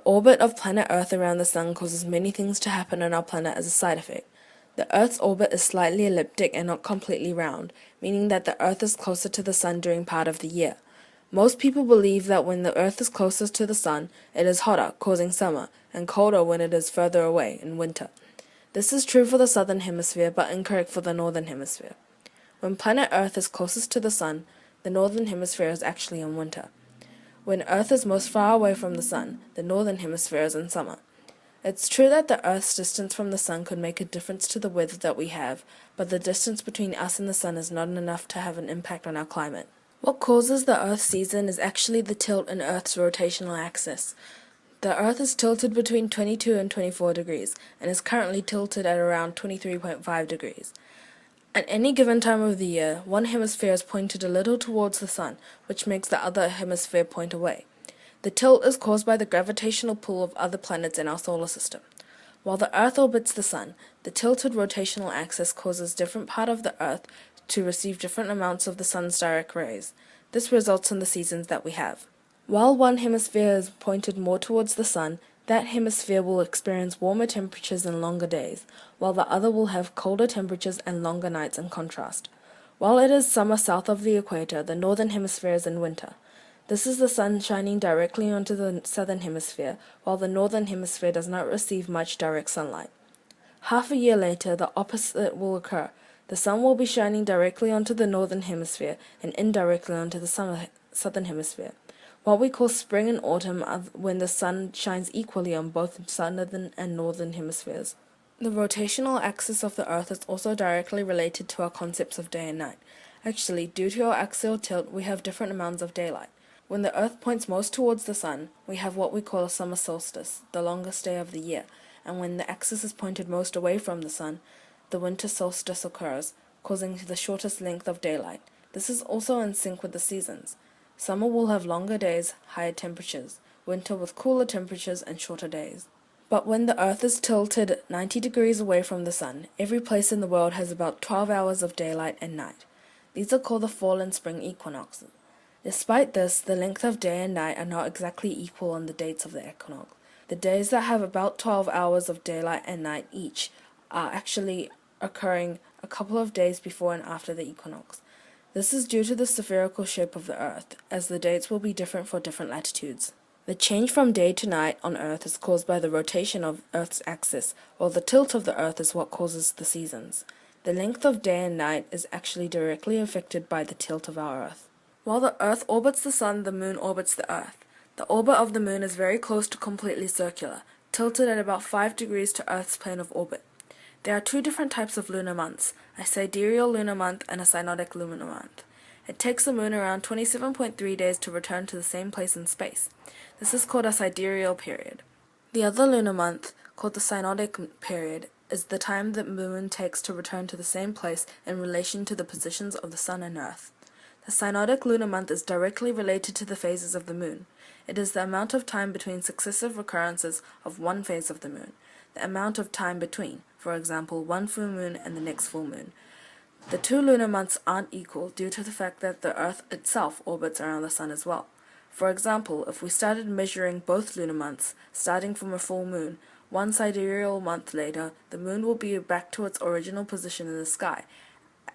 orbit of planet Earth around the Sun causes many things to happen on our planet as a side effect. The Earth's orbit is slightly elliptic and not completely round, meaning that the Earth is closer to the Sun during part of the year. Most people believe that when the Earth is closest to the Sun, it is hotter, causing summer, and colder when it is further away, in winter. This is true for the southern hemisphere, but incorrect for the northern hemisphere. When planet Earth is closest to the Sun, the northern hemisphere is actually in winter. When Earth is most far away from the Sun, the northern hemisphere is in summer. It's true that the Earth's distance from the Sun could make a difference to the weather that we have, but the distance between us and the Sun is not enough to have an impact on our climate. What causes the Earth's season is actually the tilt in Earth's rotational axis. The Earth is tilted between 22 and 24 degrees, and is currently tilted at around 23.5 degrees. At any given time of the year, one hemisphere is pointed a little towards the Sun, which makes the other hemisphere point away. The tilt is caused by the gravitational pull of other planets in our solar system. While the Earth orbits the Sun, the tilted rotational axis causes different parts of the Earth to receive different amounts of the Sun's direct rays. This results in the seasons that we have. While one hemisphere is pointed more towards the Sun, that hemisphere will experience warmer temperatures and longer days, while the other will have colder temperatures and longer nights in contrast. While it is summer south of the equator, the northern hemisphere is in winter. This is the Sun shining directly onto the southern hemisphere, while the northern hemisphere does not receive much direct sunlight. Half a year later, the opposite will occur. The Sun will be shining directly onto the northern hemisphere and indirectly onto the southern hemisphere. What we call spring and autumn are when the Sun shines equally on both southern and northern hemispheres. The rotational axis of the Earth is also directly related to our concepts of day and night. Actually, due to our axial tilt, we have different amounts of daylight. When the Earth points most towards the Sun, we have what we call a summer solstice, the longest day of the year, and when the axis is pointed most away from the Sun, the winter solstice occurs, causing the shortest length of daylight. This is also in sync with the seasons. Summer will have longer days, higher temperatures, winter with cooler temperatures and shorter days. But when the Earth is tilted 90 degrees away from the Sun, every place in the world has about 12 hours of daylight and night. These are called the fall and spring equinoxes. Despite this, the length of day and night are not exactly equal on the dates of the equinox. The days that have about 12 hours of daylight and night each are actually occurring a couple of days before and after the equinox. This is due to the spherical shape of the Earth, as the dates will be different for different latitudes. The change from day to night on Earth is caused by the rotation of Earth's axis, while the tilt of the Earth is what causes the seasons. The length of day and night is actually directly affected by the tilt of our Earth. While the Earth orbits the Sun, the Moon orbits the Earth. The orbit of the Moon is very close to completely circular, tilted at about 5 degrees to Earth's plane of orbit. There are two different types of lunar months, a sidereal lunar month and a synodic lunar month. It takes the Moon around 27.3 days to return to the same place in space. This is called a sidereal period. The other lunar month, called the synodic period, is the time the Moon takes to return to the same place in relation to the positions of the Sun and Earth. The synodic lunar month is directly related to the phases of the Moon. It is the amount of time between successive recurrences of one phase of the Moon, the amount of time between, for example, one full moon and the next full moon. The two lunar months aren't equal due to the fact that the Earth itself orbits around the Sun as well. For example, if we started measuring both lunar months, starting from a full moon, one sidereal month later, the Moon will be back to its original position in the sky,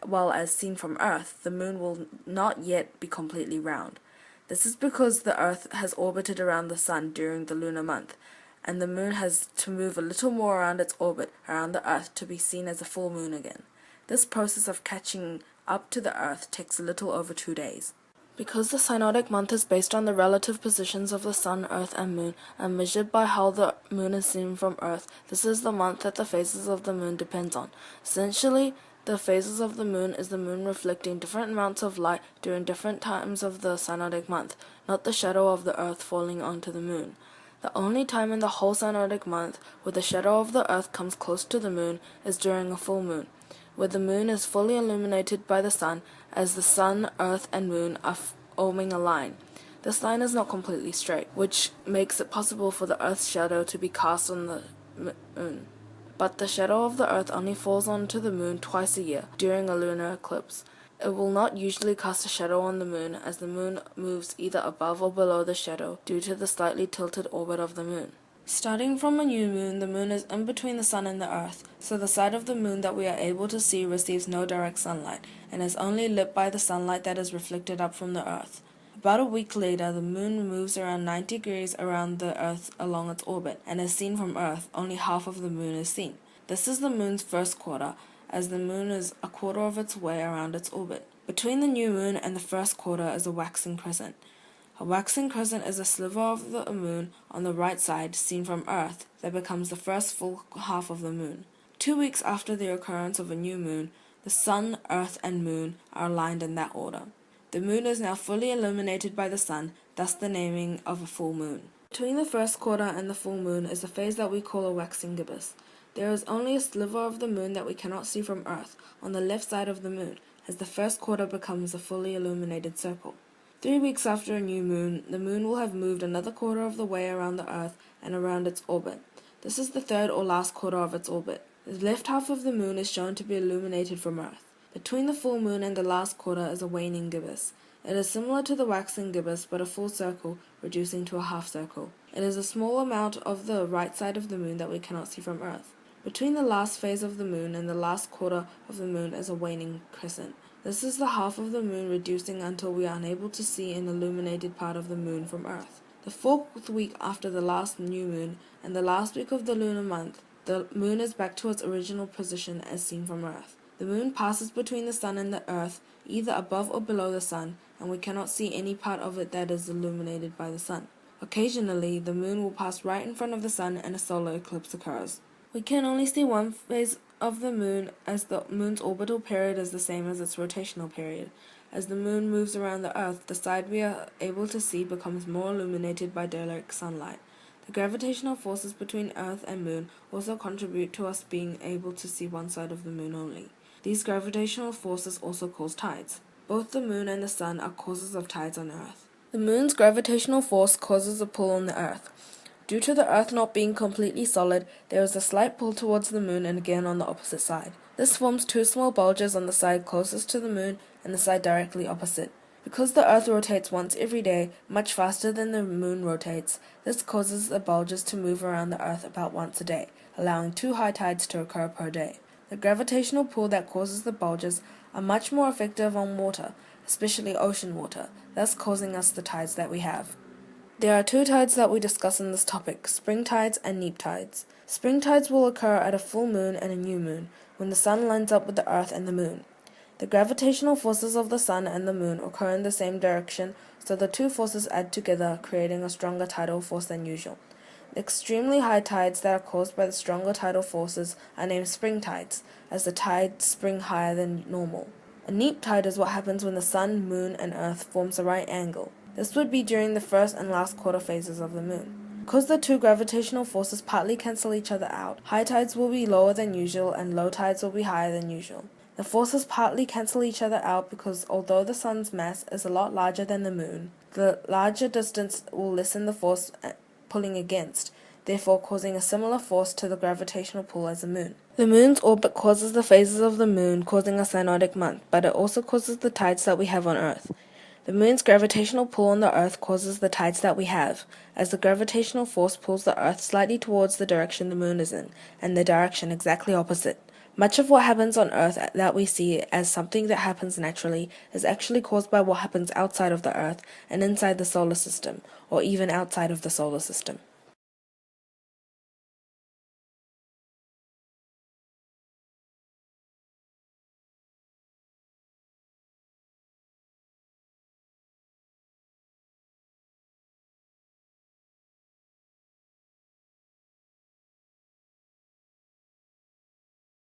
while as seen from Earth, the Moon will not yet be completely round. This is because the Earth has orbited around the Sun during the lunar month, and the Moon has to move a little more around its orbit around the Earth to be seen as a full moon again. This process of catching up to the Earth takes a little over 2 days. Because the synodic month is based on the relative positions of the Sun, Earth, and Moon, and measured by how the Moon is seen from Earth, this is the month that the phases of the Moon depends on. Essentially, the phases of the Moon is the Moon reflecting different amounts of light during different times of the synodic month, not the shadow of the Earth falling onto the Moon. The only time in the whole synodic month where the shadow of the Earth comes close to the Moon is during a full moon, where the Moon is fully illuminated by the Sun, as the Sun, Earth, and Moon are forming a line. This line is not completely straight, which makes it possible for the Earth's shadow to be cast on the Moon. But the shadow of the Earth only falls onto the Moon twice a year, during a lunar eclipse. It will not usually cast a shadow on the Moon, as the Moon moves either above or below the shadow due to the slightly tilted orbit of the Moon. Starting from a new moon, the moon is in between the sun and the earth, so the side of the moon that we are able to see receives no direct sunlight, and is only lit by the sunlight that is reflected up from the earth. About a week later, the moon moves around 90 degrees around the earth along its orbit, and as seen from earth, only half of the moon is seen. This is the moon's first quarter, as the moon is a quarter of its way around its orbit. Between the new moon and the first quarter is a waxing crescent. A waxing crescent is a sliver of the moon on the right side, seen from Earth, that becomes the first full half of the moon. 2 weeks after the occurrence of a new moon, the sun, earth, and moon are aligned in that order. The moon is now fully illuminated by the sun, thus the naming of a full moon. Between the first quarter and the full moon is a phase that we call a waxing gibbous. There is only a sliver of the moon that we cannot see from Earth, on the left side of the moon, as the first quarter becomes a fully illuminated circle. 3 weeks after a new moon, the moon will have moved another quarter of the way around the Earth and around its orbit. This is the third or last quarter of its orbit. The left half of the moon is shown to be illuminated from Earth. Between the full moon and the last quarter is a waning gibbous. It is similar to the waxing gibbous, but a full circle, reducing to a half circle. It is a small amount of the right side of the moon that we cannot see from Earth. Between the last phase of the moon and the last quarter of the moon is a waning crescent. This is the half of the moon reducing until we are unable to see an illuminated part of the moon from Earth. The 4th week after the last new moon and the last week of the lunar month, the moon is back to its original position as seen from Earth. The moon passes between the sun and the Earth, either above or below the sun, and we cannot see any part of it that is illuminated by the sun. Occasionally, the moon will pass right in front of the sun and a solar eclipse occurs. We can only see one phase of the moon, as the moon's orbital period is the same as its rotational period. As the moon moves around the Earth, the side we are able to see becomes more illuminated by direct sunlight. The gravitational forces between Earth and moon also contribute to us being able to see one side of the moon only. These gravitational forces also cause tides. Both the moon and the sun are causes of tides on Earth. The moon's gravitational force causes a pull on the Earth. Due to the Earth not being completely solid, there is a slight pull towards the moon and again on the opposite side. This forms two small bulges on the side closest to the moon and the side directly opposite. Because the Earth rotates once every day, much faster than the moon rotates, this causes the bulges to move around the Earth about once a day, allowing 2 high tides to occur per day. The gravitational pull that causes the bulges are much more effective on water, especially ocean water, thus causing us the tides that we have. There are 2 tides that we discuss in this topic, spring tides and neap tides. Spring tides will occur at a full moon and a new moon, when the sun lines up with the Earth and the moon. The gravitational forces of the sun and the moon occur in the same direction, so the 2 forces add together, creating a stronger tidal force than usual. The extremely high tides that are caused by the stronger tidal forces are named spring tides, as the tides spring higher than normal. A neap tide is what happens when the sun, moon, and Earth forms a right angle. This would be during the first and last quarter phases of the moon. Because the 2 gravitational forces partly cancel each other out, high tides will be lower than usual and low tides will be higher than usual. The forces partly cancel each other out because although the sun's mass is a lot larger than the moon, the larger distance will lessen the force pulling against, therefore causing a similar force to the gravitational pull as the moon. The moon's orbit causes the phases of the moon, causing a synodic month, but it also causes the tides that we have on Earth. The moon's gravitational pull on the Earth causes the tides that we have, as the gravitational force pulls the Earth slightly towards the direction the moon is in, and the direction exactly opposite. Much of what happens on Earth that we see as something that happens naturally is actually caused by what happens outside of the Earth and inside the solar system, or even outside of the solar system.